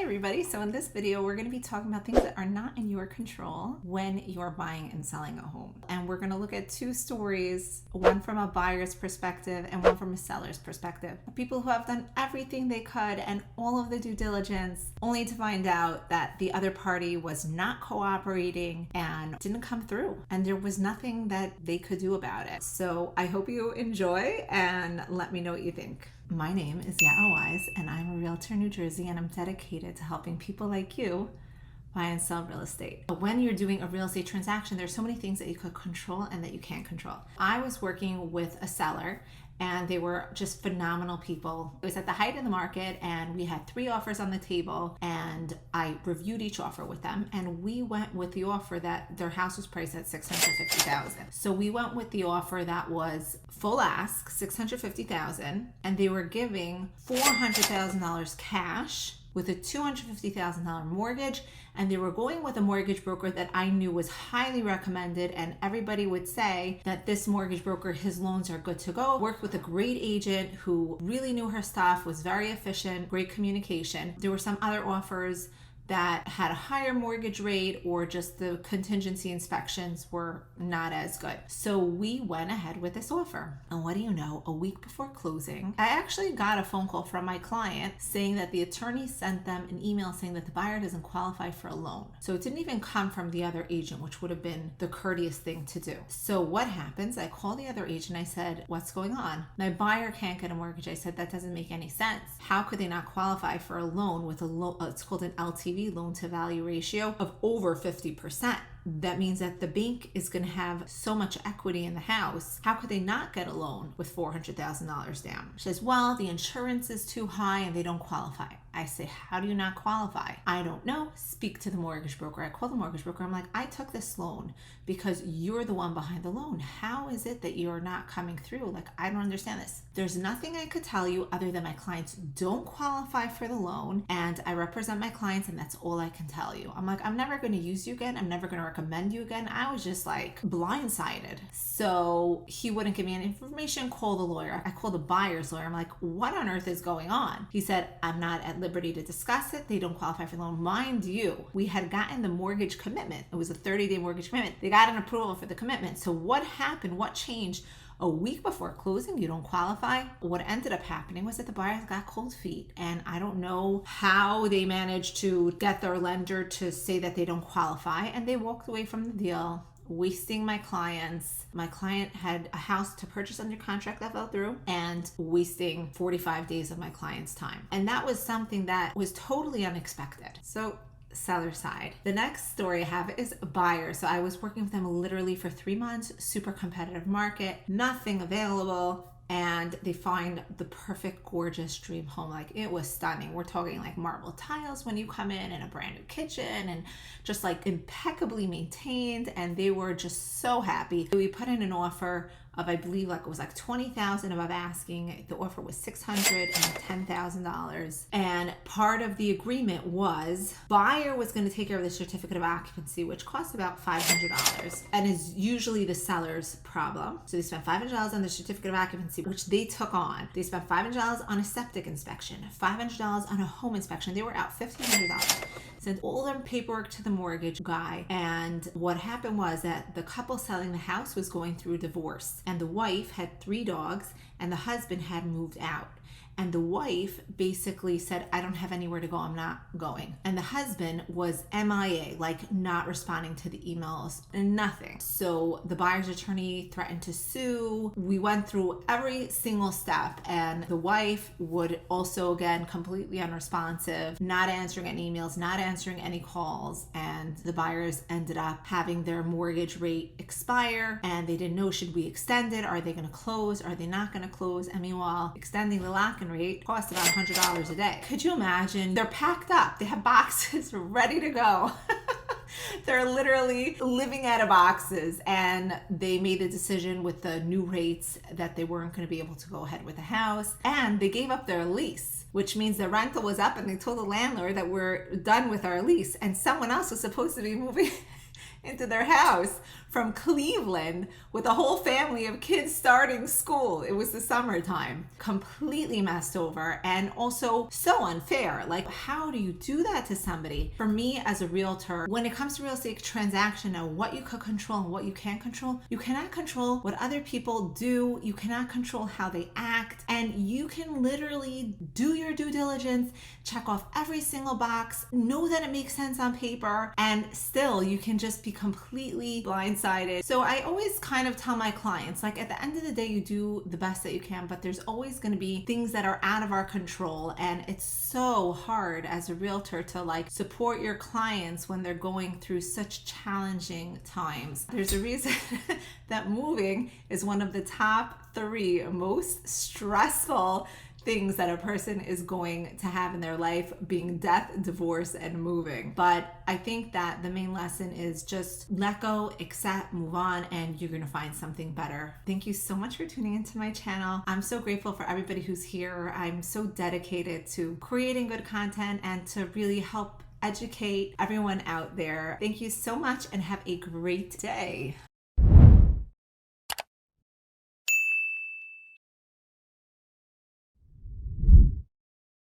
everybody. So in this video, we're going to be talking about things that are not in your control when you're buying and selling a home. And we're going to look at two stories, one from a buyer's perspective and one from a seller's perspective. People who have done everything they could and all of the due diligence, only to find out that the other party was not cooperating and didn't come through. And there was nothing that they could do about it. So I hope you enjoy and let me know what you think. My name is Yael, and I'm a realtor in New Jersey, and I'm dedicated to helping people like you buy and sell real estate. But when you're doing a real estate transaction, there's so many things that you could control and that you can't control. I was working with a seller, and they were just phenomenal people. It was at the height of the market, and we had 3 offers on the table, and I reviewed each offer with them, and we went with the offer that their house was priced at $650,000. So we went with the offer that was full ask, $650,000, and they were giving $400,000 cash with a $250,000 mortgage, and they were going with a mortgage broker that I knew was highly recommended, and everybody would say that this mortgage broker, his loans are good to go. Worked with a great agent who really knew her stuff, was very efficient, great communication. There were some other offers that had a higher mortgage rate, or just the contingency inspections were not as good. So we went ahead with this offer. And what do you know, a week before closing, I actually got a phone call from my client saying that the attorney sent them an email saying that the buyer doesn't qualify for a loan. So it didn't even come from the other agent, which would have been the courteous thing to do. So what happens? I called the other agent. I said, what's going on? My buyer can't get a mortgage. I said, that doesn't make any sense. How could they not qualify for a loan with a loan? It's called an LTV, loan to value ratio, of over 50%. That means that the bank is going to have so much equity in the house. How could they not get a loan with $400,000 down? She says, well, the insurance is too high and they don't qualify. I say, how do you not qualify? I don't know. Speak to the mortgage broker. I call the mortgage broker. I'm like, I took this loan because you're the one behind the loan. How is it that you're not coming through? Like, I don't understand this. There's nothing I could tell you other than my clients don't qualify for the loan, and I represent my clients, and that's all I can tell you. I'm like, I'm never going to use you again. I'm never going to recommend you again. I was just like blindsided. So he wouldn't give me any information. Call the lawyer. I called the buyer's lawyer. I'm like, what on earth is going on? He said, I'm not at liberty to discuss it. They don't qualify for the loan. Mind you, we had gotten the mortgage commitment. It was a 30-day mortgage commitment. They got an approval for the commitment. So what happened? What changed? A week before closing, you don't qualify. What ended up happening was that the buyers got cold feet, and I don't know how they managed to get their lender to say that they don't qualify, and they walked away from the deal, wasting my clients. My client had a house to purchase under contract that fell through, and wasting 45 days of my client's time. And that was something that was totally unexpected. So seller side. The next story I have is a buyer. So I was working with them literally for 3 months, super competitive market, nothing available. And they find the perfect, gorgeous dream home. Like, it was stunning. We're talking like marble tiles when you come in, and a brand new kitchen, and just like impeccably maintained. And they were just so happy. We put in an offer of, I believe, like it was like $20,000 above asking. The offer was $610,000. And part of the agreement was buyer was going to take care of the certificate of occupancy, which costs about $500 and is usually the seller's problem. So they spent $500 on the certificate of occupancy, which they took on. They spent $500 on a septic inspection, $500 on a home inspection. They were out $1,500. Sent all their paperwork to the mortgage guy. And what happened was that the couple selling the house was going through a divorce, and the wife had 3 dogs, and the husband had moved out. And the wife basically said, I don't have anywhere to go, I'm not going. And the husband was MIA, like not responding to the emails, nothing. So the buyer's attorney threatened to sue. We went through every single step, and the wife would also, again, completely unresponsive, not answering any emails, not answering any calls. And the buyers ended up having their mortgage rate expire, and they didn't know, should we extend it? Are they going to close? Are they not going to close? And meanwhile, extending the lock-in rate costs about $100 a day. Could you imagine? They're packed up. They have boxes ready to go. They're literally living out of boxes, and they made the decision with the new rates that they weren't going to be able to go ahead with the house, and they gave up their lease, which means the rental was up, and they told the landlord that we're done with our lease, and someone else was supposed to be moving into their house from Cleveland with a whole family of kids starting school. It was the summertime. Completely messed over and also so unfair. Like, how do you do that to somebody? For me as a realtor, when it comes to real estate transaction and what you can control and what you can't control, you cannot control what other people do. You cannot control how they act. And you can literally do your due diligence, check off every single box, know that it makes sense on paper, and still you can just be completely blindsided. So I always kind of tell my clients, like, at the end of the day, you do the best that you can, but there's always going to be things that are out of our control. And it's so hard as a realtor to like support your clients when they're going through such challenging times. There's a reason that moving is one of the top 3 most stressful things that a person is going to have in their life, being death, divorce, and moving. But I think that the main lesson is just let go, accept, move on, and you're going to find something better. Thank you so much for tuning into my channel. I'm so grateful for everybody who's here. I'm so dedicated to creating good content and to really help educate everyone out there. Thank you so much and have a great day.